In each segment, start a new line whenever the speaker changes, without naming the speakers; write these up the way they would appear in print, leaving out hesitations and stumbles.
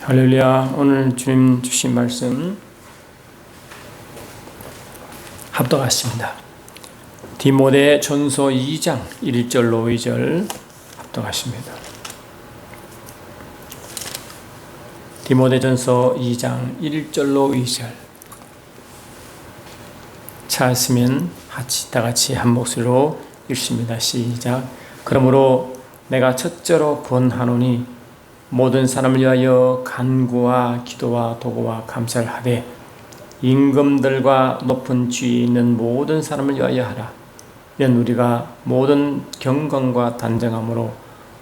할렐루야. 오늘 주님 주신 말씀 합독하십니다. 디모데 전서 2장 1절로 5절 합독하십니다. 디모데 전서 2장 1절로 2절 찾으면 다같이 한 목소리로 읽습니다. 시작. 그러므로 내가 첫째로 권하노니 모든 사람을 위하여 간구와 기도와 도구와 감사를 하되 임금들과 높은 지위에 있는 모든 사람을 위하여 하라. 이는 우리가 모든 경건과 단정함으로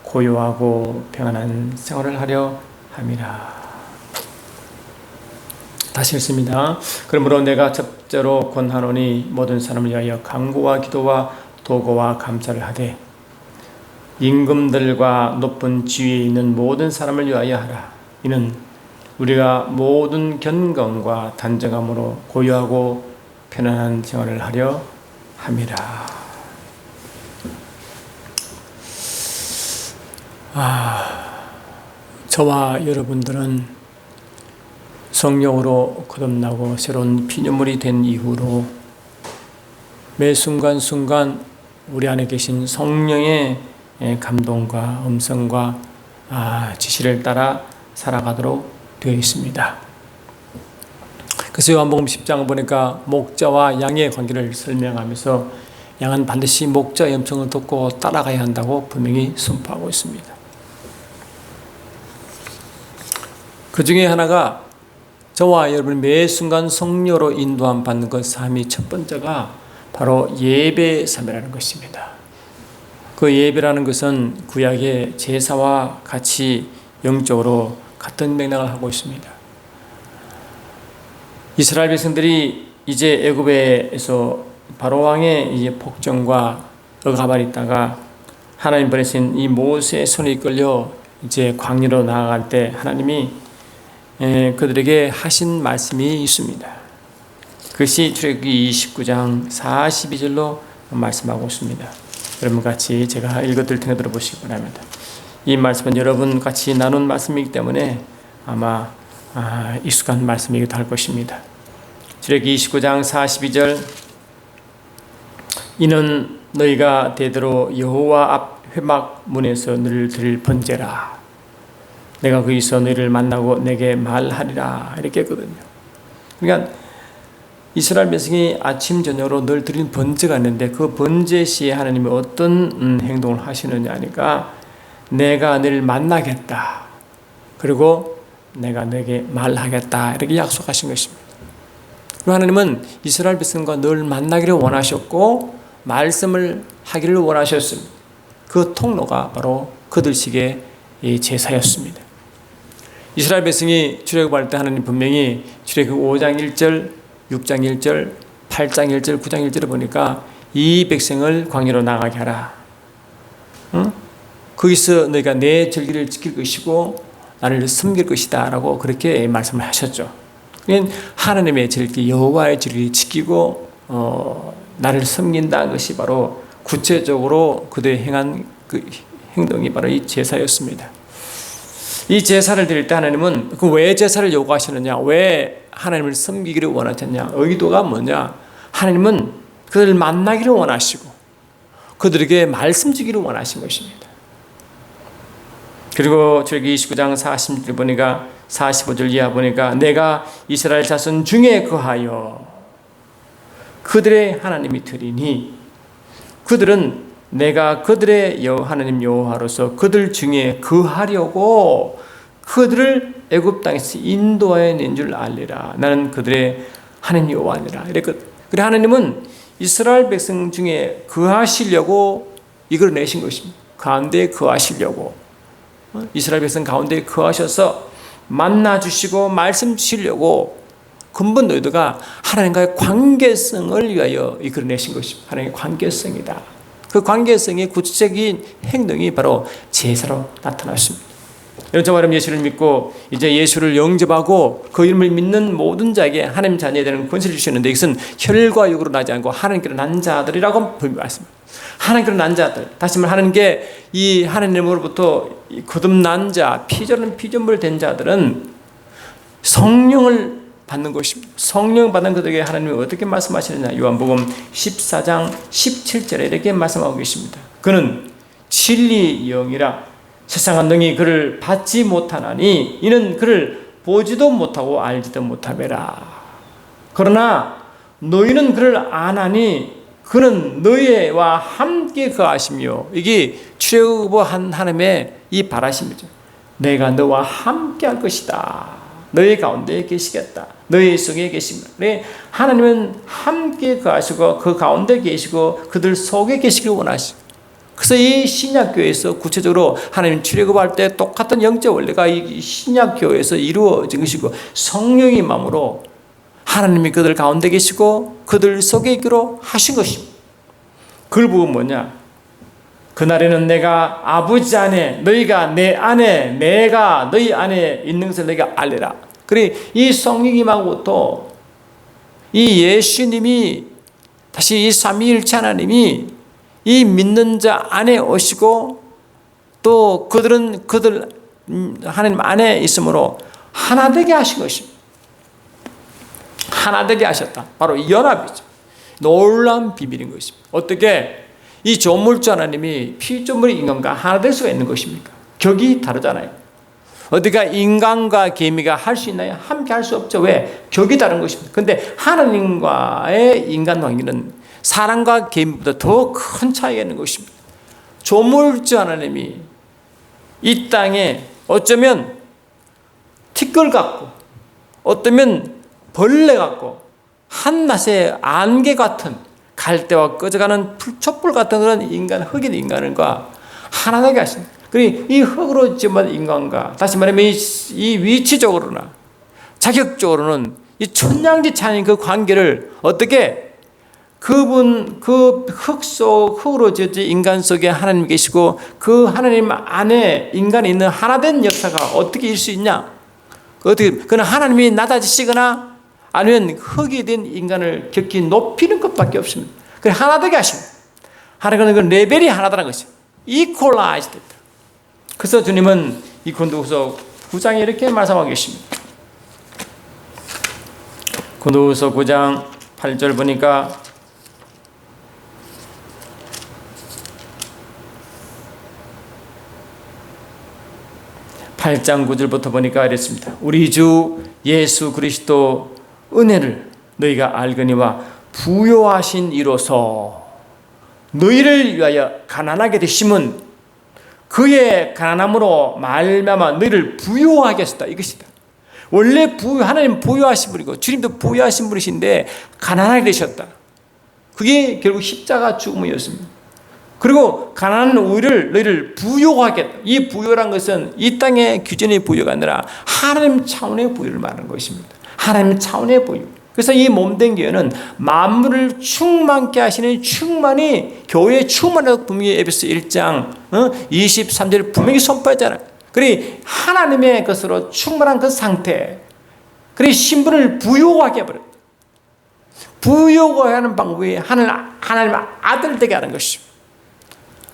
고요하고 평안한 생활을 하려 함이라. 다시 읽습니다. 그러므로 내가 첫째로 권하노니 모든 사람을 위하여 간구와 기도와 도구와 감사를 하되 임금들과 높은 지위에 있는 모든 사람을 위하여 하라. 이는 우리가 모든 경건과 단정함으로 고요하고 편안한 생활을 하려 함이라. 저와 여러분들은 성령으로 거듭나고 새로운 피조물이 된 이후로 매 순간순간 우리 안에 계신 성령의 감동과 음성과 지시를 따라 살아가도록 되어 있습니다. 그래서 요한복음 10장 보니까 목자와 양의 관계를 설명하면서 양은 반드시 목자의 음성을 듣고 따라가야 한다고 분명히 선포하고 있습니다. 그 중에 하나가 저와 여러분 매 순간 성령으로 인도함 받는 그 삶이 첫 번째가 바로 예배 삶이라는 것입니다. 그 예배라는 것은 구약의 제사와 같이 영적으로 같은 맥락을 하고 있습니다. 이스라엘 백성들이 이제 애굽에서 바로 왕의 이제 폭정과 억압을 있다가 하나님 보내신 이 모세의 손에 이끌려 이제 광야로 나아갈 때 하나님이 그들에게 하신 말씀이 있습니다. 그것이 출애굽기 29장 42절로 말씀하고 있습니다. 여러분 같이 제가 읽어드릴 테니 들어보시기 바랍니다. 이 말씀은 여러분 같이 나눈 말씀이기 때문에 아마 익숙한 말씀이기도 할 것입니다. 출애굽기 29장 42절 이는 너희가 대대로 여호와 앞 회막 문에서 너희를 드릴 번제라. 내가 거기서 너희를 만나고 내게 말하리라. 이렇게 했거든요. 그러니까 이스라엘 백성이 아침 저녁으로 늘 드린 번제가 있는데 그 번제 시에 하나님이 어떤 행동을 하시느냐 하니까 내가 너를 만나겠다. 그리고 내가 너에게 말하겠다. 이렇게 약속하신 것입니다. 그리고 하나님은 이스라엘 백성과 늘 만나기를 원하셨고 말씀을 하기를 원하셨습니다. 그 통로가 바로 그들식의 제사였습니다. 이스라엘 백성이 출애굽할 때 하나님 분명히 출애굽 5장 1절 6장 1절, 8장 1절, 9장 1절을 보니까 이 백성을 광야로 나가게 하라. 거기서 너희가 내 절기를 지킬 것이고 나를 섬길 것이다 라고 그렇게 말씀을 하셨죠. 하나님의 절기, 여호와의 절기를 지키고 나를 섬긴다는 것이 바로 구체적으로 그들의 행한 그 행동이 바로 이 제사였습니다. 이 제사를 드릴 때 하나님은 왜 제사를 요구하시느냐, 왜 하나님을 섬기기를 원하셨냐, 의도가 뭐냐, 하나님은 그들을 만나기를 원하시고 그들에게 말씀 주기를 원하신 것입니다. 그리고 출애굽기 29장 40절 보니까 45절 이하 보니까 내가 이스라엘 자손 중에 거하여 그들의 하나님이 되리니 그들은 내가 그들의 하나님 여호와로서 그들 중에 거하려고 그들을 애굽 땅에서 인도하여 낸 줄 알리라. 나는 그들의 하나님 여호와니라. 이랬거든. 그래 하나님은 이스라엘 백성 중에 거하시려고 이끌어내신 것입니다. 가운데 거하시려고 이스라엘 백성 가운데 거하셔서 만나 주시고 말씀 주시려고 근본 의도가 하나님과의 관계성을 위하여 이끌어내신 것입니다. 하나님의 관계성이다. 그 관계성의 구체적인 행동이 바로 제사로 나타났습니다. 저와 여러분 예수를 믿고 이제 예수를 영접하고 그 이름을 믿는 모든 자에게 하나님 자녀에 대한 권세를 주시는데 이것은 혈과 육으로 나지 않고 하나님께로 난 자들이라고 말씀합니다. 하나님께로 난 자들, 다시 말하면 하나님께 이 하나님으로부터 거듭난 자, 피조물 된 자들은 성령을 받는 것입니다. 성령 받는 그들에게 하나님이 어떻게 말씀하시느냐. 요한복음 14장 17절에 이렇게 말씀하고 계십니다. 그는 진리의 영이라 세상은 능히 그를 받지 못하나니 이는 그를 보지도 못하고 알지도 못하매라. 그러나 너희는 그를 아나니 그는 너희와 함께 거하시며, 이게 출애굽한 하나님의 이 바라심이죠. 내가 너와 함께 할 것이다. 너희 가운데 계시겠다. 너희 속에 계십니다. 하나님은 함께 거하시고 그 가운데 계시고 그들 속에 계시길 원하시고, 그래서 이 신약교회에서 구체적으로 하나님 출애굽할 때 똑같은 영적 원리가 이 신약교회에서 이루어진 것이고, 성령의 마음으로 하나님이 그들 가운데 계시고 그들 속에 있기로 하신 것입니다. 그걸 보고 뭐냐? 그날에는 내가 아버지 안에, 너희가 내 안에, 내가 너희 안에 있는 것을 너희가 알리라. 그래, 이 성령님하고 또 이 예수님이, 다시 이 삼위일체 하나님이 이 믿는 자 안에 오시고, 또 그들 하나님 안에 있으므로 하나 되게 하신 것입니다. 하나 되게 하셨다. 바로 연합이죠. 놀라운 비밀인 것입니다. 어떻게 이 조물주 하나님이 피조물 인간과 하나 될 수가 있는 것입니까? 격이 다르잖아요. 어디가 인간과 개미가 할 수 있나요? 함께 할 수 없죠. 왜? 격이 다른 것입니다. 그런데 하나님과의 인간 관계는 사람과 개미보다 더 큰 차이가 있는 것입니다. 조물주 하나님이 이 땅에 어쩌면 티끌 같고, 어쩌면 벌레 같고, 한낮의 안개 같은, 갈대와 꺼져가는 촛불 같은 그런 인간, 흑인 인간과 하나되게 하십니다. 그리고 이 흙으로 지은 인간과, 다시 말하면 이 위치적으로나 자격적으로는 이 천냥지차인 그 관계를 어떻게 그분, 그 흙으로 지어진 인간 속에 하나님 계시고 그 하나님 안에 인간이 있는 하나된 역사가 어떻게 일 수 있냐? 어떻게, 그는 하나님이 낮아지시거나 아니면 흙이 된 인간을 격히 높이는 것밖에 없습니다. 그래, 하나 되게 하십니다. 하나님은 그 레벨이 하나다는 것이죠. 이퀄라이즈 됐다. 그래서 주님은 이 고린도후서 9장에 이렇게 말씀하고 계십니다. 고린도후서 9장 8절 보니까 (8장 9절부터) 보니까 이랬습니다. 우리 주 예수 그리스도 은혜를 너희가 알거니와 부요하신 이로서 너희를 위하여 가난하게 되심은 그의 가난함으로 말미암아 너희를 부요하게 하셨다, 이것이다. 원래 하나님 부요하신 분이고 주님도 부요하신 분이신데 가난하게 되셨다. 그게 결국 십자가 죽음이었습니다. 그리고 가난한 우리를 너희를 부요하겠다. 이 부요란 것은 이 땅의 규전의 부요가 아니라 하나님 차원의 부요를 말하는 것입니다. 하나님 차원의 부요. 그래서 이 몸된 교회는 만물을 충만케 하시는 충만이 교회의 충만이라고 분명히 에베소 1장 23절 분명히 선포했잖아요. 그리 하나님의 것으로 충만한 그 상태, 그리 신분을 부요하게 해버렸다. 부요가 하는 방법이 하나님 아들 되게 하는 것입니다.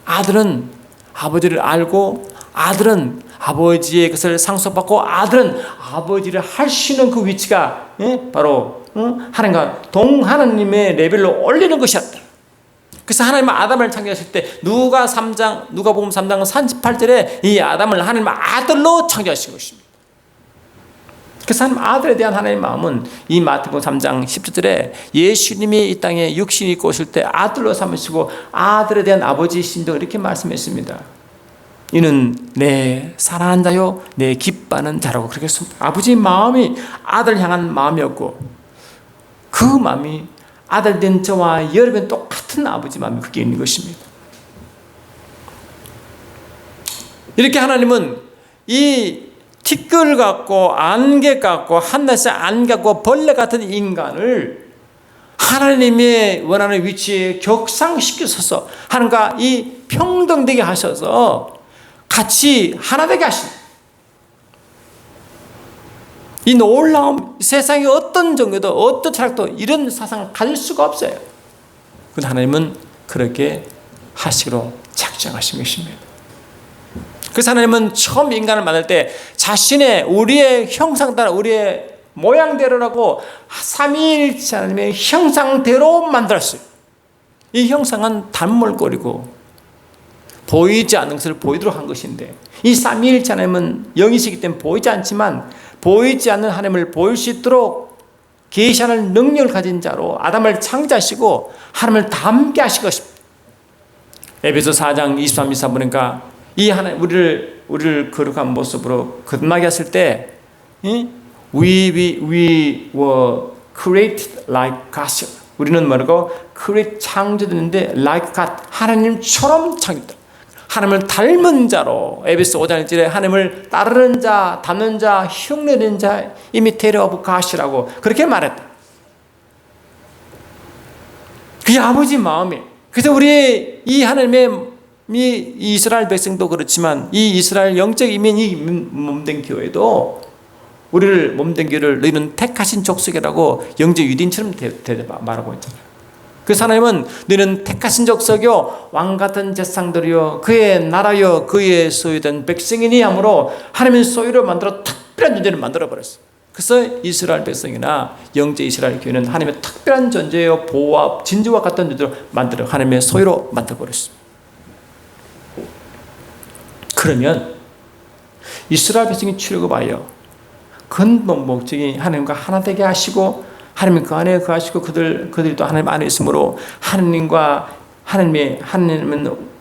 아들은 아버지를 알고, 아들은 아버지의 것을 상속받고, 아들은 아버지를 할 수 있는 그 위치가 바로 하나님과 하나님의 레벨로 올리는 것이었다. 그래서 하나님은 아담을 창조하실 때 누가복음 3장 38절에 이 아담을 하나님의 아들로 창조하신 것입니다. 그래서 하나님 아들에 대한 하나님의 마음은 이 마태복음 3장 17절에 예수님이 이 땅에 육신이 있고 오실 때 아들로 삼으시고 아들에 대한 아버지의 심정 이렇게 말씀했습니다. 이는 내 사랑하는 자요 내 기뻐하는 자라고 그렇게 했습니다. 아버지의 마음이 아들 향한 마음이었고, 그 마음이 아들 된 저와 여러분 똑같은 아버지 마음이 그게 있는 것입니다. 이렇게 하나님은 이 티끌 같고 안개 같고 한낮의 안개 같고 벌레 같은 인간을 하나님의 원하는 위치에 격상시켜서 하나님과 이 평등되게 하셔서 같이 하나 되게 하십니다. 이 놀라운 세상의 어떤 종교도 어떤 철학도 이런 사상을 가질 수가 없어요. 그런데 하나님은 그렇게 하시기로 작정하신 것입니다. 그래서 하나님은 처음 인간을 만들 때 자신의 우리의 형상 따라 우리의 모양대로라고 삼위일체 하나님의 형상대로 만들었어요. 이 형상은 단몰골이고 보이지 않는 것을 보이도록 한 것인데, 이 삼위일체 하나님은 영이시기 때문에 보이지 않지만 보이지 않는 하나님을 보일 수 있도록 계시하는 능력을 가진 자로 아담을 창조하시고 하나님을 닮게 하신 것입니다. 에베소 4장 23, 24 보니까 이 하나님 우리를 거룩한 모습으로 거듭나게 했을 때 we were created like God. 우리는 뭐라고? create 창조됐는데 like God, 하나님처럼 창조됐다. 하나님을 닮은 자로, 에베소 5장 1절에 하나님을 따르는 자, 닮는 자, 흉내내는 자, imitator of God이라고 그렇게 말했다. 그게 아버지 마음이에요. 그래서 우리 이 하나님의 이 이스라엘 백성도 그렇지만 이 이스라엘 영적 이민 이 몸된 교회도 우리를 몸된 교회를 너희는 택하신 족속이라고 영적 유대인처럼 말하고 있잖아요. 그래서 하나님은 너희는 택하신 족속이요 왕같은 제사장들이요 그의 나라요 그의 소유된 백성이니 하므로 하나님의 소유를 만들어 특별한 존재를 만들어 버렸어요. 그래서 이스라엘 백성이나 영적 이스라엘 교회는 하나님의 특별한 존재요 보호와 진주와 같은 존재로 만들어 하나님의 소유로 만들어 버렸습니다. 그러면 이스라엘 백성이 출애굽하여 근본 목적이 하나님과 하나 되게 하시고 하나님이 그 안에 거하시고 그들이 또 하나님 안에 있으므로 하나님은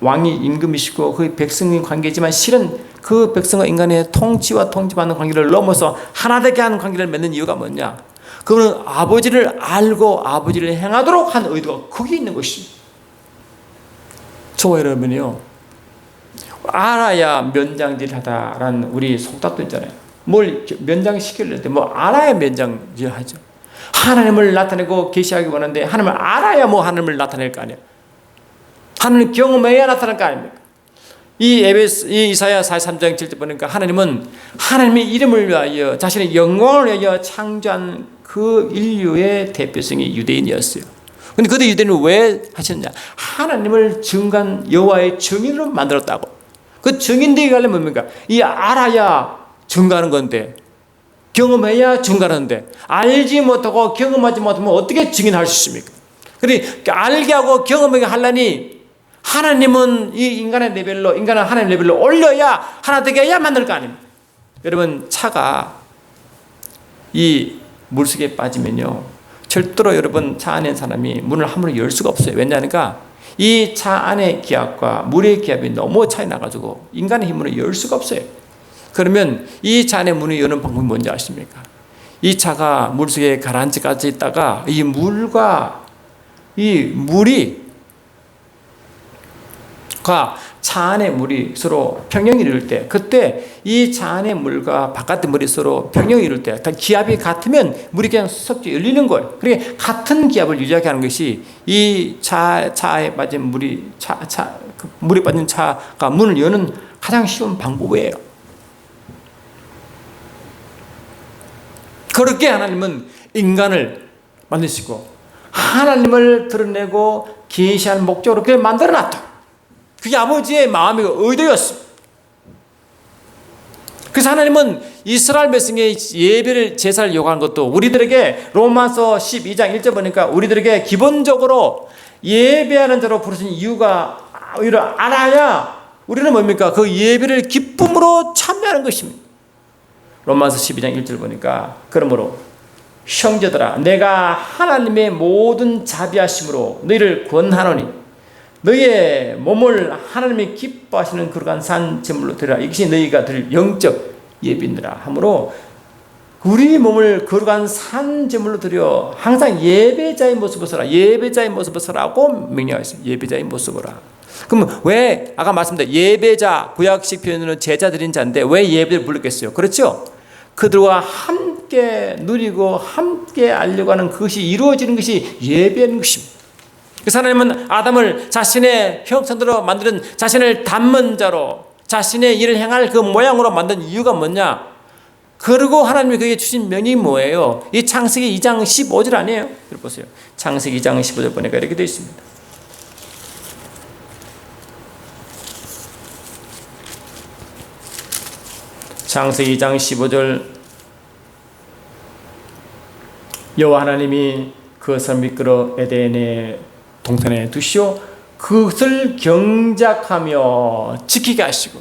왕이 임금이시고 그 백성의 관계지만 실은 그 백성과 인간의 통치와 통치받는 관계를 넘어서 하나 되게 하는 관계를 맺는 이유가 뭐냐? 그거는 아버지를 알고 아버지를 행하도록 한 의도가 거기 있는 것입니다. 저와 여러분이요, 알아야 면장질하다라는 우리 속담도 있잖아요. 뭘 면장시키려 때 뭐 알아야 면장질하죠. 하나님을 나타내고 계시하기 원하는데 하나님을 알아야 뭐 하나님을 나타낼 거 아니야. 하나님을 경험해야 나타날 거 아닙니까? 이 이사야 43장 7절 보니까 하나님은 하나님의 이름을 위하여 자신의 영광을 위하여 창조한 그 인류의 대표성이 유대인이었어요. 근데 그들 유대인은 왜 하셨냐? 하나님을 증거한 여호와의 증인으로 만들었다고. 그 증인되게 가려면 뭡니까? 이 알아야 증거하는 건데, 경험해야 증거하는데, 알지 못하고 경험하지 못하면 어떻게 증인할 수 있습니까? 그러니까 알게 하고 경험하게 하려니 하나님은 이 인간의 레벨로, 인간은 하나님 레벨로 올려야 하나 되게 해야 만들 거 아닙니까? 여러분, 차가 이 물속에 빠지면요, 절대로 여러분 차 안에 사람이 문을 함부로 열 수가 없어요. 왜냐하니까 이 차 안의 기압과 물의 기압이 너무 차이 나가지고 인간의 힘으로 열 수가 없어요. 그러면 이 차 안에 문을 여는 방법이 뭔지 아십니까? 이 차가 물속에 가라앉아져 있다가 이 물과 이 물이 차 안의 물이 서로 평형을 이룰 때, 그때 이 차 안의 물과 바깥의 물이 서로 평형을 이룰 때, 기압이 같으면 물이 그냥 섞여 열리는 거예요. 그러니까 같은 기압을 유지하게 하는 것이 이 차에 빠진 물이 빠진 차가 문을 여는 가장 쉬운 방법이에요. 그렇게 하나님은 인간을 만드시고 하나님을 드러내고 계시한 목적으로 그렇게 만들어놨다. 그게 아버지의 마음이고 의도였습니다. 그래서 하나님은 이스라엘 백성의 예배를 제사를 요구하는 것도 우리들에게 로마서 12장 1절 보니까 우리들에게 기본적으로 예배하는 자로 부르신 이유가 오히려 알아야 우리는 뭡니까? 그 예배를 기쁨으로 참여하는 것입니다. 로마서 12장 1절 보니까 그러므로 형제들아 내가 하나님의 모든 자비하심으로 너희를 권하노니 너희의 몸을 하나님이 기뻐하시는 거룩한 산 제물로 드리라. 이것이 너희가 드릴 영적 예비니라 하므로 우리 몸을 거룩한 산 제물로 드려 항상 예배자의 모습을 서라. 예배자의 모습을 서라고 명령하셨어요. 예배자의 모습으로. 그럼 왜 아까 말씀드린 예배자, 구약식 표현으로 제자 드린 자인데 왜 예배를 부르겠어요? 그렇죠? 그들과 함께 누리고 함께 알려고 하는 그것이 이루어지는 것이 예배인 것입니다. 그래서 하나님은 아담을 자신의 형상대로 만드는 자신을 닮은 자로 자신의 일을 행할 그 모양으로 만든 이유가 뭐냐? 그리고 하나님이 그에게 주신 명령이 뭐예요? 이 창세기 2장 15절 아니에요? 보세요. 창세기 2장 15절 보니까 이렇게 되어 있습니다. 창세기 2장 15절 여호와 하나님이 그것을 이끌어 에덴의 동산에 두시오 그것을 경작하며 지키게 하시고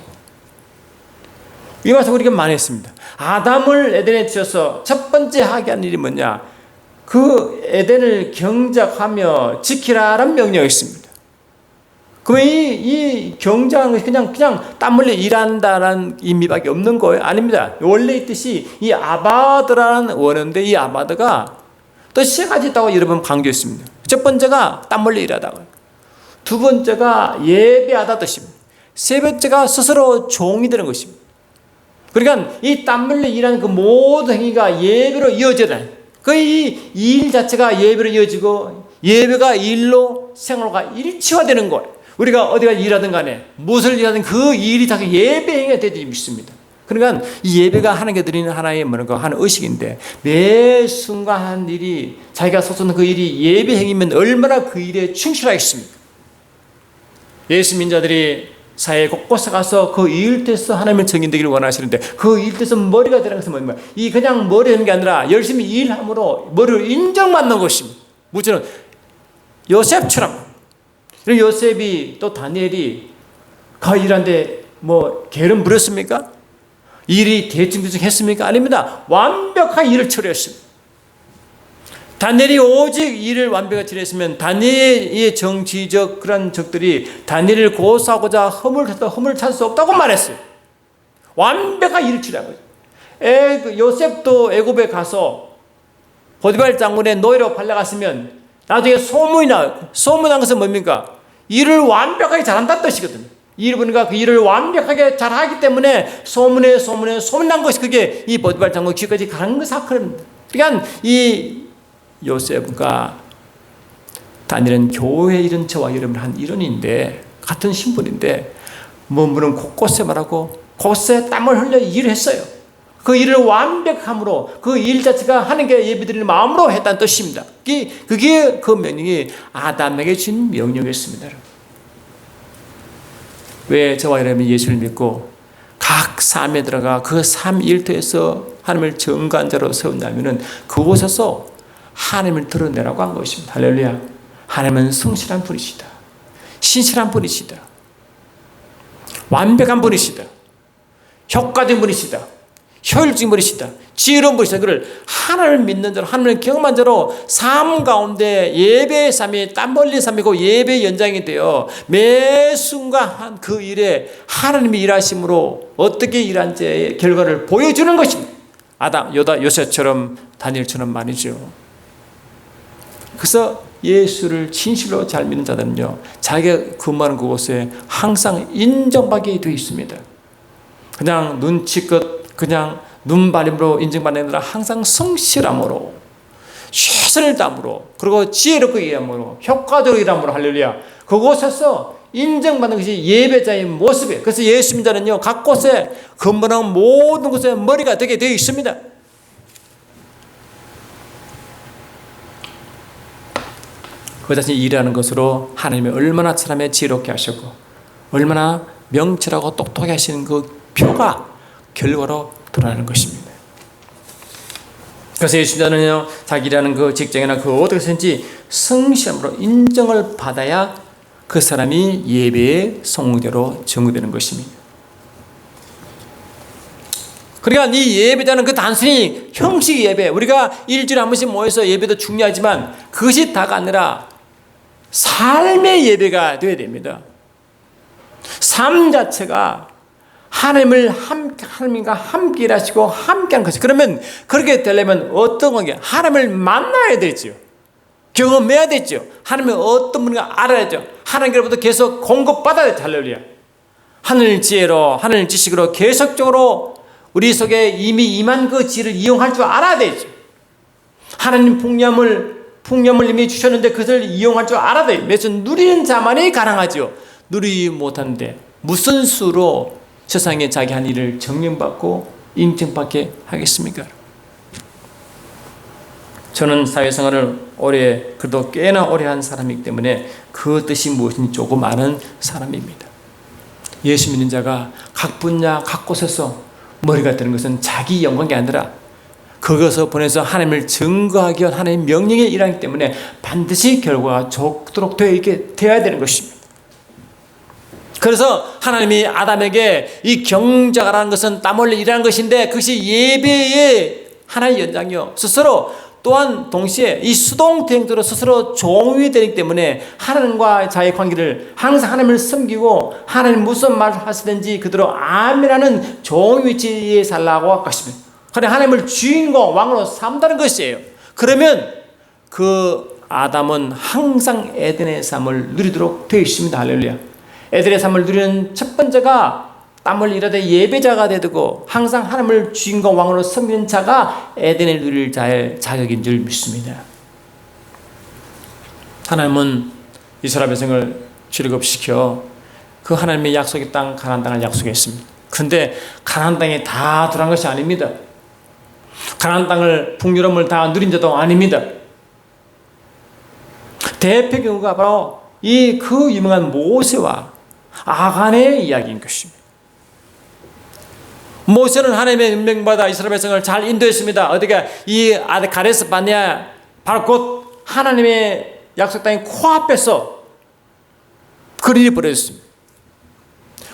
이 말씀 우리가 많이 했습니다. 아담을 에덴에 두셔서 첫 번째 하게 한 일이 뭐냐? 그 에덴을 경작하며 지키라라는 명령이 있습니다. 그러면 이 경작하는 것이 그냥 땀 흘려 일한다라는 의미밖에 없는 거예요? 아닙니다. 원래 있듯이 이 아바드라는 원어인데 이 아바드가 또 세 가지 있다고 여러분 강조했습니다. 첫 번째가 땀 흘려 일하다고요. 두 번째가 예배하다 뜻입니다. 세 번째가 스스로 종이 되는 것입니다. 그러니까 이 땀 흘려 일하는 그 모든 행위가 예배로 이어져야 그 이 일 자체가 예배로 이어지고 예배가 일로 생활과 일치화되는 거예요. 우리가 어디가 일하든 간에 무엇을 일하든 그 일이 다 예배 행위가 되지 믿습니다. 그러니까 이 예배가 하나님께 드리는 하나의 뭐랄까 하는 의식인데 매 순간 한 일이 자기가 소속한 그 일이 예배 행위면 얼마나 그 일에 충실하겠습니까? 예수 민자들이 사회 곳곳에 가서 그 일터에서 하나님의 증인되기를 원하시는데 그 일터에서 머리가 되는 것은 뭐냐? 이 그냥 머리 하는 게 아니라 열심히 일함으로 머리를 인정받는 것입니다. 무엇처럼 요셉처럼 요셉이 또 다니엘이 그 일하는데 뭐 게으름 부렸습니까? 일이 대충 했습니까? 아닙니다. 완벽한 일을 처리했습니다. 다니엘이 오직 일을 완벽하게 처리했으면 다니엘의 정치적 그런 적들이 다니엘을 고소하고자 허물 찾을 수 없다고 말했어요. 완벽한 일을 처리한 거죠. 요셉도 애굽에 가서 보디발 장군의 노예로 팔려갔으면 나중에 소문이 나요. 소문난 것은 뭡니까? 일을 완벽하게 잘한다는 뜻이거든요. 일을 보니까 그 일을 완벽하게 잘하기 때문에 소문난 것이 그게 이 보디발 장군 귀까지 가는 그 사건입니다. 그러니까 이 요셉과 다니엘은 교회 이런 저와 여러분 한 일원인데 같은 신분인데 물은 곳곳에 말하고 곳곳에 땀을 흘려 일을 했어요. 그 일을 완벽함으로 그 일 자체가 하나님께 예배드리는 마음으로 했다는 뜻입니다. 그게 그 명령이 아담에게 준 명령이었습니다. 왜 저와 여러분이 예수를 믿고 각 삶에 들어가 그 삶 일터에서 하나님을 정관자로 세웠냐면은 그곳에서 하나님을 드러내라고 한 것입니다. 할렐루야. 하나님은 성실한 분이시다. 신실한 분이시다. 완벽한 분이시다. 효과적인 분이시다. 효율적인 분이시다. 지혜로운 분이시다. 그를 하나님을 믿는 자로 하나님을 경험한 자로 삶 가운데 예배의 삶이 땀 흘린 삶이고 예배의 연장이 되어 매 순간 그 일에 하나님이 일하심으로 어떻게 일한지의 결과를 보여주는 것입니다. 아담, 요셉처럼 다니엘처럼 말이죠. 그래서 예수를 진실로 잘 믿는 자들은요, 자기가 근무하는 그곳에 항상 인정받게 되어 있습니다. 그냥 눈치껏 그냥 눈발림으로 인정받는 게 아니라 항상 성실함으로 최선을 다함으로 그리고 지혜롭게 일함으로 효과적으로 일함으로 할렐루야. 그곳에서 인정받는 것이 예배자의 모습이에요. 그래서 예수 믿는 자는요, 각 곳에 근무하는 모든 곳에 머리가 되게 되어 있습니다. 그 자신이 일하는 것으로 하나님이 얼마나 사람의 지혜롭게 하셨고 얼마나 명철하고 똑똑하게 하시는 그 표가 결과로 드러나는 것입니다. 그래서 예수님은요, 자기 일하는 그 직장이나 그 어디서든지 성실함으로 인정을 받아야 그 사람이 예배의 성공자로 정의되는 것입니다. 그러니까 이 예배자는 그 단순히 형식 예배, 우리가 일주일에 한 번씩 모여서 예배도 중요하지만 그것이 다가 아니라 삶의 예배가 되어야 됩니다. 삶 자체가 하나님과 함께 일하시고 함께 하는 것이. 그러면 그렇게 되려면 어떤 관계? 하나님을 만나야 되죠. 경험해야 되죠. 하나님이 어떤 분인가 알아야죠. 하나님께로부터 계속 공급받아야 되죠. 할렐루야. 하늘 지혜로, 하늘 지식으로 계속적으로 우리 속에 이미 임한 그 지혜를 이용할 줄 알아야 되죠. 하나님 풍념을 이미 주셨는데 그것을 이용할 줄 알아야 돼요. 매주 누리는 자만이 가능하죠. 누리지 못하는데 무슨 수로 세상에 자기 한 일을 정령받고 인정받게 하겠습니까? 저는 사회생활을 그래도 꽤나 오래 한 사람이기 때문에 그 뜻이 무엇인지 조금 아는 사람입니다. 예수 믿는 자가 각 분야 각 곳에서 머리가 되는 것은 자기 영광이 아니라 그것을 보내서 하나님을 증거하기 위한 하나님의 명령에 일하기 때문에 반드시 결과가 좋도록 되어야 되는 것입니다. 그래서 하나님이 아담에게 이 경작하라는 것은 땀 흘려 일하는 것인데 그것이 예배의 하나의 연장이요. 스스로 또한 동시에 이 수동태행도로 스스로 종이 되기 때문에 하나님과 자의 관계를 항상 하나님을 섬기고 하나님 무슨 말을 하시든지 그대로 아멘하는 종 위치에 살라고 할 것입니다. 그래 하나님을 주인공 왕으로 삼다는 것이에요. 그러면 그 아담은 항상 에덴의 삶을 누리도록 되어 있습니다. 할렐루야. 에덴의 삶을 누리는 첫 번째가 땀을 일하되 예배자가 되고 항상 하나님을 주인공 왕으로 섬기는 자가 에덴을 누릴 자의 자격인 줄 믿습니다. 하나님은 이스라엘 백성을 출애굽시켜 그 하나님의 약속의 땅 가나안 땅을 약속했습니다. 그런데 가나안 땅에 다 들어간 것이 아닙니다. 가나안 땅을 풍요로움을 다 누린 자도 아닙니다. 대표 경우가 바로 이 그 유명한 모세와 아간의 이야기인 것입니다. 모세는 하나님의 임명받아 이스라엘 백성을 잘 인도했습니다. 어디가 이 가데스 바네아 바로 곧 하나님의 약속 땅의 코앞에서 그를 잃어버렸습니다.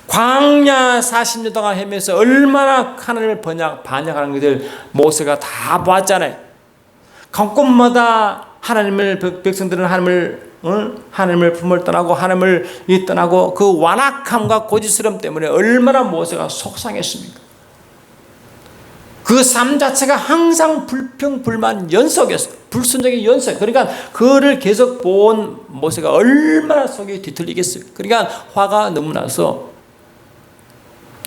광야 40년 동안 헤매면서 얼마나 하나님을 반역하는 것을 모세가 다 보았잖아요. 곳곳마다 백성들은 하나님을 품을 떠나고 하나님을 떠나고 그 완악함과 고집스러움 때문에 얼마나 모세가 속상했습니까? 그 삶 자체가 항상 불평불만 연속이었어요. 불순종의 연속. 그러니까 그를 계속 본 모세가 얼마나 속이 뒤틀리겠어요. 그러니까 화가 너무 나서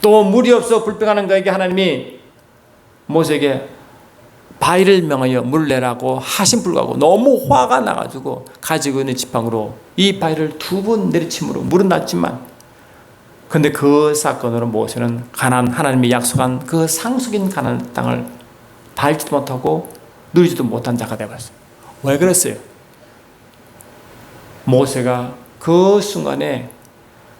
또 물이 없어 불평하는 그에게 하나님이 모세에게 바위를 명하여 물 내라고 하신 불구하고 너무 화가 나가지고 가지고 있는 지팡이로 이 바위를 2번 내리침으로 물은 났지만 근데 그 사건으로 모세는 하나님이 약속한 그 상속인 가나안 땅을 밟지도 못하고 누리지도 못한 자가 되어버렸어요. 왜 그랬어요? 모세가 그 순간에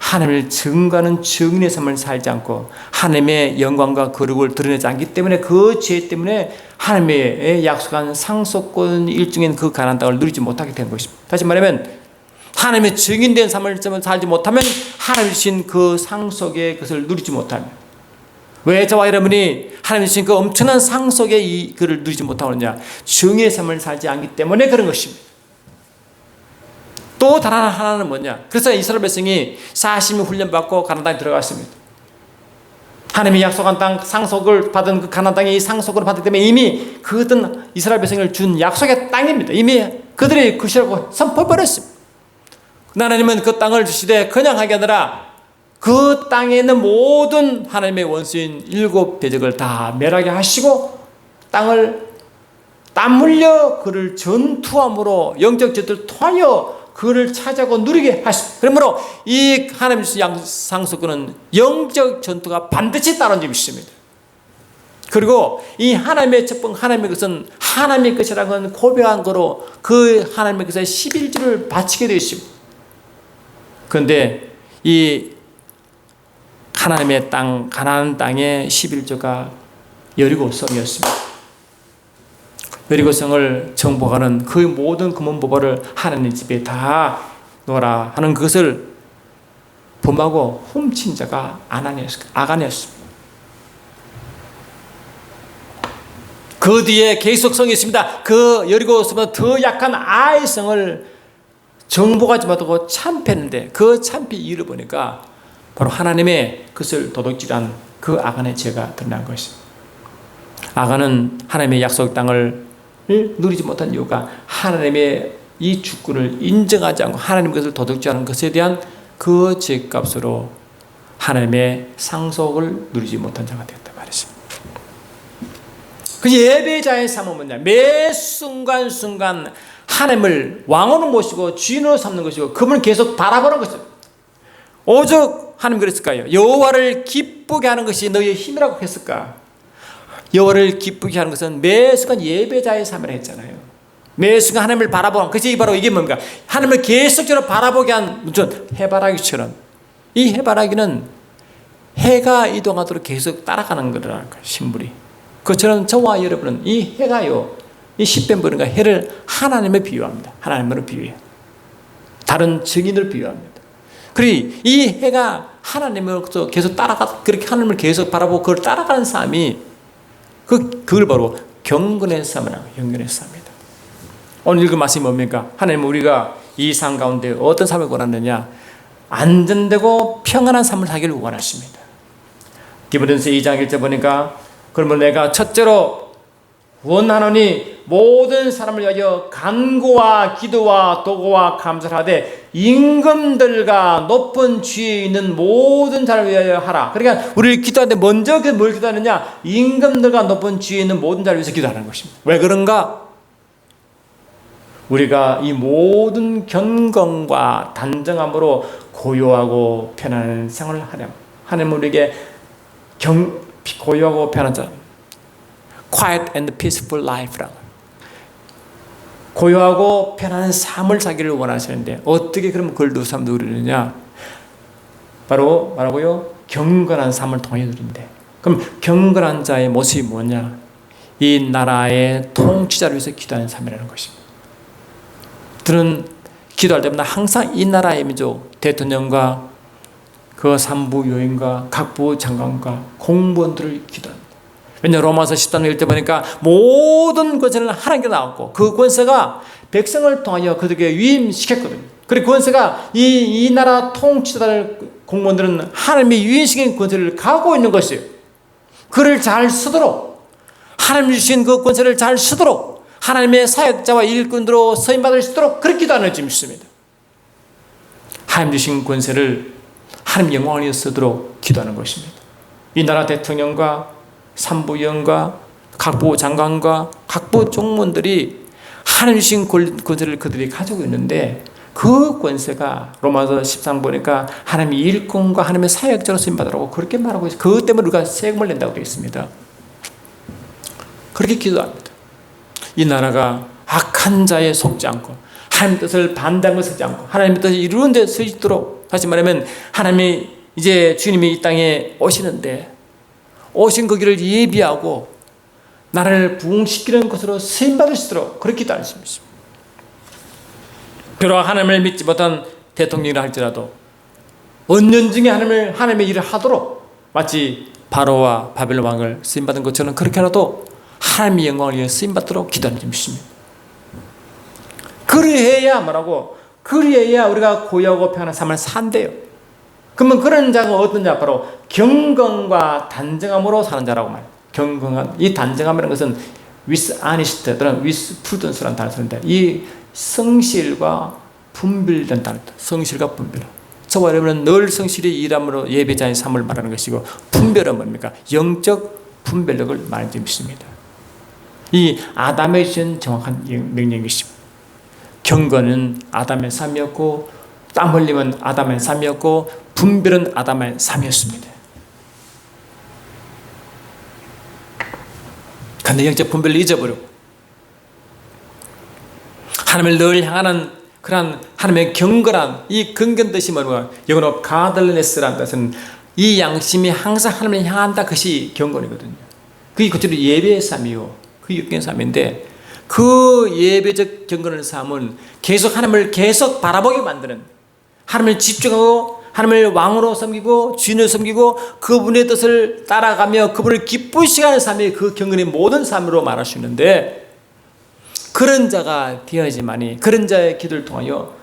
하나님을 증거하는 증인의 삶을 살지 않고 하나님의 영광과 거룩을 드러내지 않기 때문에 그 죄 때문에 하나님의 약속한 상속권 일중인 그 가나안 땅을 누리지 못하게 된 것입니다. 다시 말하면 하나님의 증인된 삶을 살지 못하면 하나님 주신 그 상속의 것을 누리지 못하면 왜 저와 여러분이 하나님 주신 그 엄청난 상속의 그를 누리지 못하고 있느냐? 증인의 삶을 살지 않기 때문에 그런 것입니다. 또 다른 하나는 뭐냐? 그래서 이스라엘 백성이 40년 훈련받고 가나안 땅에 들어갔습니다. 하나님이 약속한 땅 상속을 받은 그 가나안 땅에 이 상속을 받기 때문에 이미 그것은 이스라엘 백성을 준 약속의 땅입니다. 이미 그들이 그것이라고 선포해버렸습니다. 하나님은 그 땅을 주시되 그냥 하게 아니라 그 땅에 있는 모든 하나님의 원수인 7 대적을 다 멸하게 하시고 땅을 땀 흘려 그를 전투함으로 영적 전투를 통하여 그를 차지하고 누리게 하십니다. 그러므로 이 하나님 주신 상속권은 영적 전투가 반드시 따르는 점이 있습니다. 그리고 이 하나님의 첫번 하나님의 것은 하나님의 것이라는 건 고백한 거로 그 하나님의 것에 11조를 바치게 되어 있습니다. 그런데 이 하나님의 땅 가나안 땅의 11조가 여리고성이었습니다. 여리고성을 정복하는 그 모든 금은보화를 하나님 집에 다 놓아라 하는 것을 범하고 훔친 자가 아간이었습니다. 그 뒤에 계속성이 있습니다. 그 여리고성보다 더 약한 아의 성을 정복하지 못하고 참패했는데 그 참패 이유를 보니까 바로 하나님의 것을 도둑질한 그 아간의 죄가 드러난 것입니다. 아간은 하나님의 약속 땅을 누리지 못한 이유가 하나님의 이 주권을 인정하지 않고 하나님 것을 도둑질하는 것에 대한 그 죄값으로 하나님의 상속을 누리지 못한 자가 되었단 말이죠. 그 예배자의 삶은 뭐냐? 매 순간순간 하나님을 왕으로 모시고 주인으로 삼는 것이고 그분을 계속 바라보는 것이죠. 오죽 하나님 그랬을까요? 여호와를 기쁘게 하는 것이 너희의 힘이라고 했을까? 여호와를 기쁘게 하는 것은 매 순간 예배자의 삶을 했잖아요. 매 순간 하나님을 바라보는 것이 바로 이게 뭡니까? 하나님을 계속적으로 바라보게 한 해바라기처럼 이 해바라기는 해가 이동하도록 계속 따라가는 거라는 거예요. 식물이. 그처럼 저와 여러분은 이 해가요, 이 시편 보니까 해를 하나님에 비유합니다. 하나님으로 비유해요. 다른 증인을 비유합니다. 그리고 이 해가 하나님으로서 계속 따라가, 그렇게 하나님을 계속 바라보고 그걸 따라가는 삶이 그걸 바로 경건의 삶이라고, 경건의 삶이다. 오늘 읽은 말씀이 뭡니까? 하나님은 우리가 이 삶 가운데 어떤 삶을 원하느냐? 안전되고 평안한 삶을 살기를 원하십니다. 디모데전서 2장 1절 보니까 그러면 내가 첫째로 원하노니 모든 사람을 위하여 간구와 기도와 도구와 감사를 하되 임금들과 높은 지위에 있는 모든 자를 위하여 하라. 그러니까 우리를 기도하는데 먼저 뭘 기도하느냐? 임금들과 높은 지위에 있는 모든 자를 위해서 기도하는 것입니다. 왜 그런가? 우리가 이 모든 경건과 단정함으로 고요하고 편안한 생활을 하렴. 하나님은 우리에게 고요하고 편안한 자, quiet and peaceful life라고, 고요하고 편안한 삶을 살기를 원하시는데 어떻게 그러면 그걸 누구를 누리느냐? 바로 말하고요, 경건한 삶을 통해 누린대. 그럼 경건한 자의 모습이 뭐냐? 이 나라의 통치자를 위해서 기도하는 삶이라는 것입니다. 저는 기도할 때마다 항상 이 나라의 민족, 대통령과 그 산부 요인과 각부 장관과 공무원들을 기도합니다. 왜냐하면 로마서 13장 1절 보니까 모든 권세는 하나님께 나왔고 그 권세가 백성을 통하여 그들에게 위임시켰거든요. 그리고 그 권세가 이 나라 통치자들 공무원들은 하나님이 위임시킨 권세를 갖고 있는 것이에요. 그를 잘 쓰도록, 하나님 주신 그 권세를 잘 쓰도록, 하나님의 사역자와 일꾼으로 서임받을 수 있도록 그렇게 기도하는 줄을 믿습니다. 하나님 주신 권세를 하나님 영광을 위해 쓰도록 기도하는 것입니다. 이 나라 대통령과 산부위원과 각부 장관과 각부 종문들이 하나님 주신 권세를 그들이 가지고 있는데 그 권세가 로마서 13장 보니까 하나님의 일꾼과 하나님의 사역자로 쓰임받으라고 그렇게 말하고 있어요. 그것 때문에 우리가 세금을 낸다고 되어 있습니다. 그렇게 기도합니다. 이 나라가 악한 자에 속지 않고 하나님의 뜻을 반대한 것을 쓰지 않고 하나님의 뜻을 이루는 데 서 있도록, 다시 말하면 하나님이 이제 주님이 이 땅에 오시는데 오신 그 길을 예비하고 나라를 부흥시키는 것으로 쓰임받을 수 있도록 그렇게 기도하는 것입니다. 비록 하나님을 믿지 못한 대통령이라 할지라도 은연중에 하나님의 일을 하도록, 마치 바로와 바벨론 왕을 쓰임받은 것처럼 그렇게라도 하나님의 영광을 위해 쓰임받도록 기도하는 것입니다. 그리해야 뭐라고? 그리해야 우리가 고요하고 편안한 삶을 산대요. 그러면 그런 자가 어떤 자? 바로 경건과 단정함으로 사는 자라고 말해요. 경건한, 이 단정함이라는 것은 with honesty 또는 with prudence라는 단어를 쓰는데 이 성실과 분별된 단어입니다. 성실과 분별. 저와 여러분은 늘 성실히 일함으로 예배자의 삶을 말하는 것이고, 분별은 뭡니까? 영적 분별력을 말하는 것입니다. 이 아담에 주신 정확한 명령이십니다. 경건은 아담의 삶이었고, 땀 흘림은 아담의 삶이었고, 분별은 아담의 삶이었습니다. 그런데 영적 분별을 잊어버리고 하나님을 늘 향하는 그러한 하나님의 경건한 이 근근 뜻이 뭐냐? 영어로 godliness라는 뜻은 이 양심이 항상 하나님을 향한다. 그것이 경건이거든요. 그게 그대로 예배의 삶이요, 그 육경의 삶인데, 그 예배적 경건의 삶은 계속 하나님을 계속 바라보게 만드는, 하나님을 집중하고 하나님을 왕으로 섬기고 주인을 섬기고 그분의 뜻을 따라가며 그분을 기쁘시게 하는 삶이 그 경건의 모든 삶으로 말할 수 있는데, 그런 자가 되어야지만이 그런 자의 기도를 통하여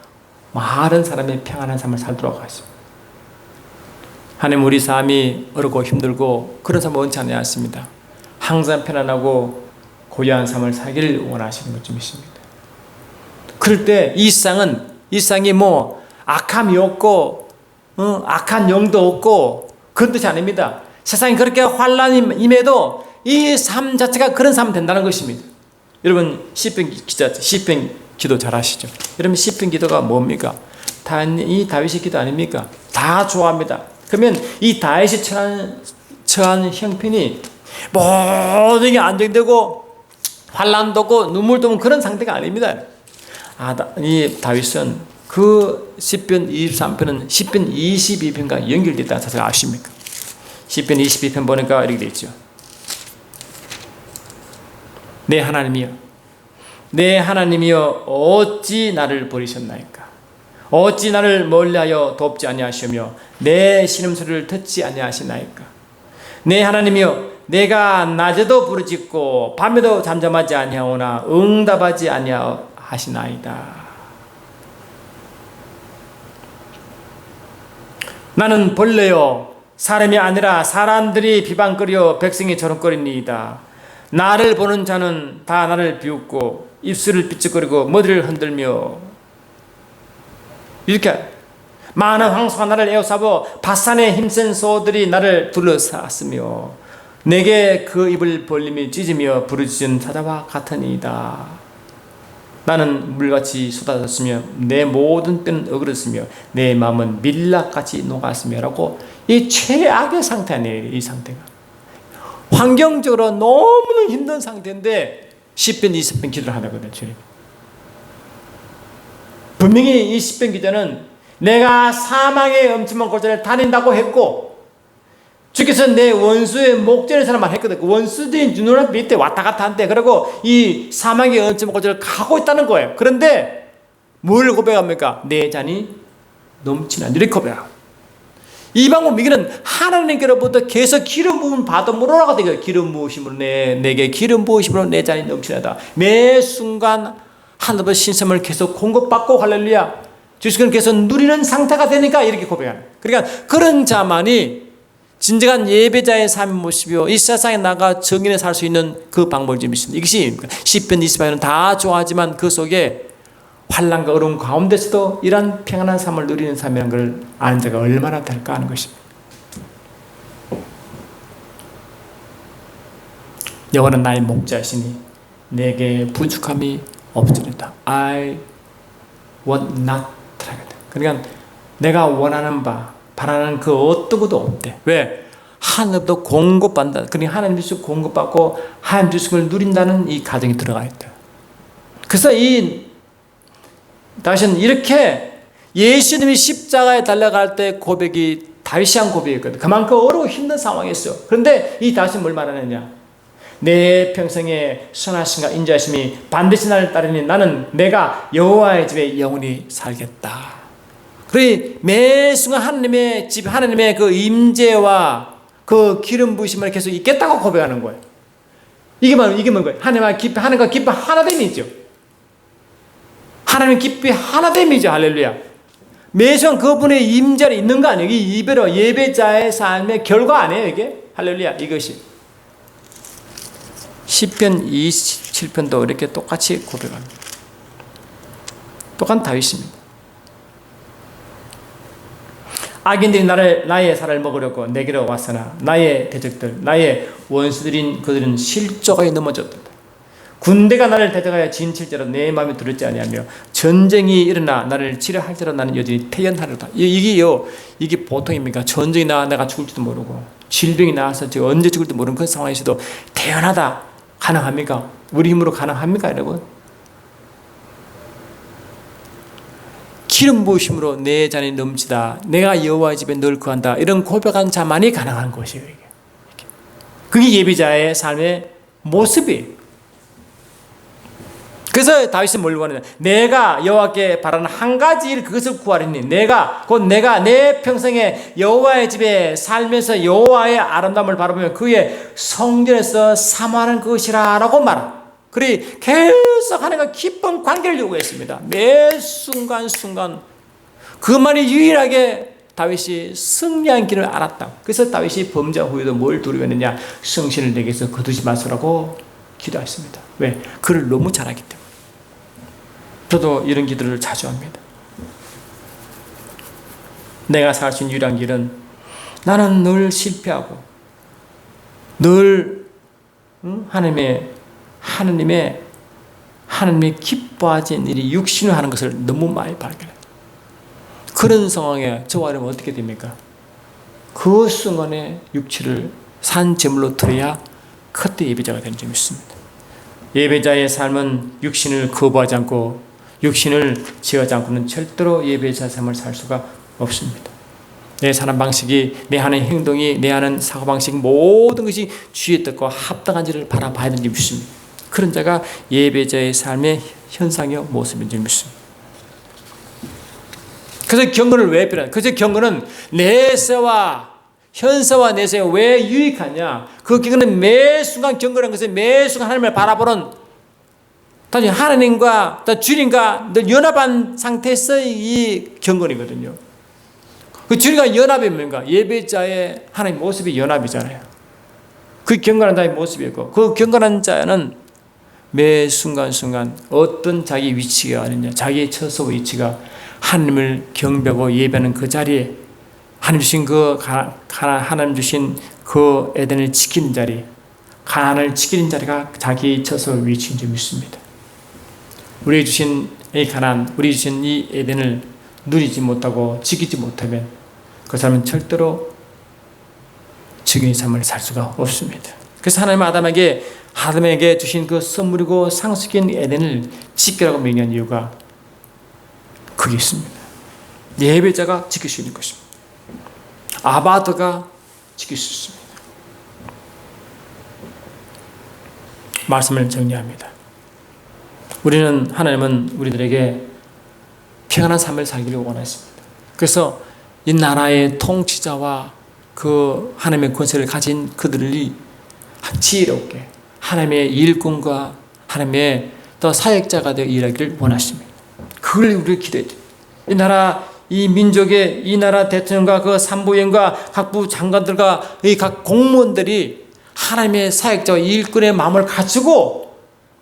많은 사람이 평안한 삶을 살도록 하십니다. 하나님, 우리 삶이 어렵고 힘들고 그런 삶을 원치 않으십니다. 항상 편안하고 고요한 삶을 살기를 원하시는 것 좀 있습니다. 그럴 때 이 쌍이 뭐 악함이 없고 악한 영도 없고 그런 뜻이 아닙니다. 세상이 그렇게 환란이 임해도 이 삶 자체가 그런 삶이 된다는 것입니다. 여러분 시편 기도 잘 아시죠? 여러분 시편 기도가 뭡니까? 이 다윗의 기도 아닙니까? 다 좋아합니다. 그러면 이 다윗이 처한 형편이 모든 게 안정되고 환란도 없고 눈물도 없는 그런 상태가 아닙니다. 이 다윗은 그 시편 23편은 시편 22편과 연결되었다는 사실 아십니까? 시편 22편 보니까 이렇게 되어 있죠. 내 하나님이여, 내 하나님이여, 어찌 나를 버리셨나이까? 어찌 나를 멀리하여 돕지 아니하시며 내 신음소리를 듣지 아니하시나이까? 내 하나님이여, 내가 낮에도 부르짖고 밤에도 잠잠하지 아니하오나 응답하지 아니하시나이다. 나는 벌레요 사람이 아니라 사람들이 비방거려 백성이 조롱거리니이다. 나를 보는 자는 다 나를 비웃고 입술을 삐쩍거리고 머리를 흔들며 이렇게 많은 황소가 나를 에워싸고 바산의 힘센 소들이 나를 둘러쌌으며 내게 그 입을 벌림이 찢으며 부르짖은 사자와 같으니이다. 나는 물같이 쏟아졌으며 내 모든 뼈는 어그렀으며 내 마음은 밀랍같이 녹았으며 라고 이 최악의 상태 아니에요. 이 상태가 환경적으로 너무나 힘든 상태인데 10편 20편 기도를 하다거든요. 분명히 이 10편 기도는 내가 사망의 엄침한 골짜기를 다닌다고 했고 주께서 내 원수의 목전에 사람만 했거든. 그 원수들이 눈앞 밑에 왔다 갔다 한대. 그리고 이 사망의 엄침한 골짜기를 가고 있다는 거예요. 그런데 뭘 고백합니까? 내 잔이 넘치나 이렇게 고백하고 이 방법 이거는 하나님께로부터 계속 기름 부음 받음으로라고 되거든요. 기름 부으심으로 내게 기름 부으심으로 내 잔이 넘치나다. 매 순간 하나님의 신성을 계속 공급받고 할렐루야 주시는 계속 누리는 상태가 되니까 이렇게 고백하는. 그러니까 그런 자만이 진정한 예배자의 삶의 모습이요 이 세상에 나가 정인에 살 수 있는 그 방법을 좀 있습니다. 이것이 10편 20편은 다 좋아하지만 그 속에 환난과 어려움 가운데서도 이러한 평안한 삶을 누리는 삶이라는 걸 아는 자가 얼마나 될까 하는 것입니다. 여호와는 나의 목자시니 내게 부족함이 없으리다. I want not. 그러니까 내가 원하는 바 바라는 그 어떤 것도 없대. 왜? 하늘도 공급받는다. 그러니까 하나님 주시고 공급받고 하나님 주신 걸 누린다는 이 가정이 들어가 있다. 그래서 이 다윗은 이렇게 예수님이 십자가에 달려갈 때 고백이 다윗이 한 고백이었거든. 그만큼 어려워 힘든 상황이었어. 그런데 이 다윗은 뭘 말하느냐? 내 평생에 선하심과 인자하심이 반드시 나를 따르니 나는 내가 여호와의 집에 영원히 살겠다. 그래 매 순간 하나님의 집 하나님의 그 임재와 그 기름 부으심을 계속 있겠다고 고백하는 거예요. 이게 뭐예요? 하나님과 기쁨 하나됨이죠. 하나님 기쁨이 하나됨이죠. 할렐루야. 매 순간 그분의 임재는 있는 거 아니에요? 이 이배로 예배자의 삶의 결과 아니에요, 이게? 할렐루야. 이것이 시편 27편도 이렇게 똑같이 고백합니다. 똑같은 다윗입니다. 악인들이 나의 살을 먹으려고 내게로 왔으나 나의 대적들 나의 원수들인 그들은 실족하게 넘어졌다. 군대가 나를 대적하여 진칠지라 내 마음이 두렵지 아니하며 전쟁이 일어나 나를 치료할지라 나는 여전히 태연하리로다. 이게 보통입니까? 전쟁이 나 내가 죽을지도 모르고 질병이 나와서 언제 죽을지도 모르는 그 상황에서도 태연하다 가능합니까? 우리 힘으로 가능합니까, 여러분? 기름 부으심으로 내 잔이 넘치다. 내가 여호와의 집에 늘 거한다. 이런 고백한 자만이 가능한 것이에요. 이게. 그게 예배자의 삶의 모습이에요. 그래서 다윗은 뭘 구하느냐? 내가 여호와께 바라는 한 가지 일 그것을 구하리니 내가 내 평생에 여호와의 집에 살면서 여호와의 아름다움을 바라보며 그의 성전에서 사모하는 것이라 라고 말합니다. 그리 계속 하나님과 깊은 관계를 요구했습니다. 매 순간 그만이 유일하게 다윗이 승리한 길을 알았다. 그래서 다윗이 범죄 후에도 뭘 두려워했느냐? 성신을 내게서 거두지 마소라고 기도했습니다. 왜? 그를 너무 잘하기 때문에. 저도 이런 기도를 자주 합니다. 내가 살 수 있는 유일한 길은 나는 늘 실패하고 늘 하나님의 기뻐하지 않는 일이 육신을 하는 것을 너무 많이 발견해요. 그런 상황에 저와 여러분 어떻게 됩니까? 그 순간에 육체를 산 제물로 드려야 그때 예배자가 되는 점이 있습니다. 예배자의 삶은 육신을 거부하지 않고 육신을 지어하지 않고는 절대로 예배자 삶을 살 수가 없습니다. 내 사는 방식이, 내 하는 행동이, 내 하는 사고방식 모든 것이 주의 뜻과 합당한지를 바라봐야 되는 줄 믿습니다. 그런 자가 예배자의 삶의 현상이요 모습인 줄 믿습니다. 그래서 경건을 왜 필요하냐? 그래서 경건은 내세와 현세와 내세가 왜 유익하냐? 그 경건은 매 순간 경건한 것은 매 순간 하나님을 바라보는 단지 하나님과 또 주님과 늘 연합한 상태에서의 이 경건이거든요. 그 주님과 연합이 뭔가? 예배자의 하나님 모습이 연합이잖아요. 그 경건한 자의 모습이고, 그 경건한 자는 매 순간순간 어떤 자기 위치가 아니냐, 자기의 처소 위치가 하나님을 경배하고 예배하는 그 자리에 하나님 주신 하나님 주신 그 에덴을 지키는 자리, 가난을 지키는 자리가 자기 처소 위치인 줄 믿습니다. 우리 주신 이 가난, 우리 주신 이 에덴을 누리지 못하고 지키지 못하면 그 사람은 절대로 증인의 삶을 살 수가 없습니다. 그래서 하나님은 아담에게 주신 그 선물이고 상속인 에덴을 지키라고 명령한 이유가 그게 있습니다. 예배자가 지킬 수 있는 것입니다. 아바드가 지킬 수 있습니다. 말씀을 정리합니다. 하나님은 우리들에게 평안한 삶을 살기를 원하십니다. 그래서 이 나라의 통치자와 그 하나님의 권세를 가진 그들이 지혜롭게 하나님의 일꾼과 하나님의 또 사역자가 되어 일하기를 원하십니다. 그걸 우리가 기대해요. 이 나라, 이 민족의 이 나라 대통령과 그 산부인과 각부 장관들과 이 각 공무원들이 하나님의 사역자와 일꾼의 마음을 갖추고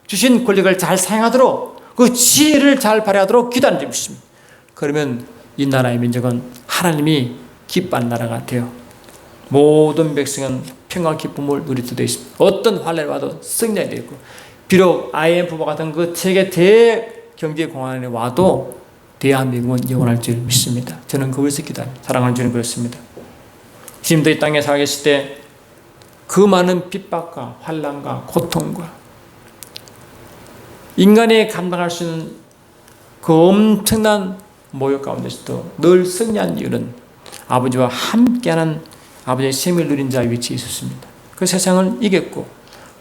주신 권력을 잘 사용하도록 그 지혜를 잘 발휘하도록 기도하는 것입니다. 그러면 이 나라의 민족은 하나님이 기뻐하는 나라가 되어 모든 백성은 평화 기쁨을 누리게 되어 있습니다. 어떤 환란이 와도 승리하게 되어 있고, 비록 IMF와 같은 그 세계 대경제 공황이 와도 대한민국은 영원할 줄 믿습니다. 저는 그것을 기도합니다. 사랑하는 주님, 그렇습니다. 지금도 이 땅에 살아 계실 때 그 많은 핍박과 환란과 고통과 인간이 감당할 수 있는 그 엄청난 모욕 가운데서도 늘 승리한 이유는 아버지와 함께하는 아버지의 생명을 누린 자의 위치에 있었습니다. 그 세상을 이겼고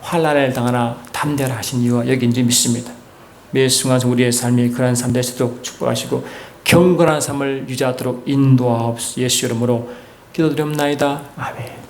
환란을 당하나 담대하라 하신 이유가 여기인지 믿습니다. 매 순간 우리의 삶이 그러한 삶 되시도록 축복하시고 경건한 삶을 유지하도록 인도하옵소서. 예수 이름으로 기도드립나이다. 아멘.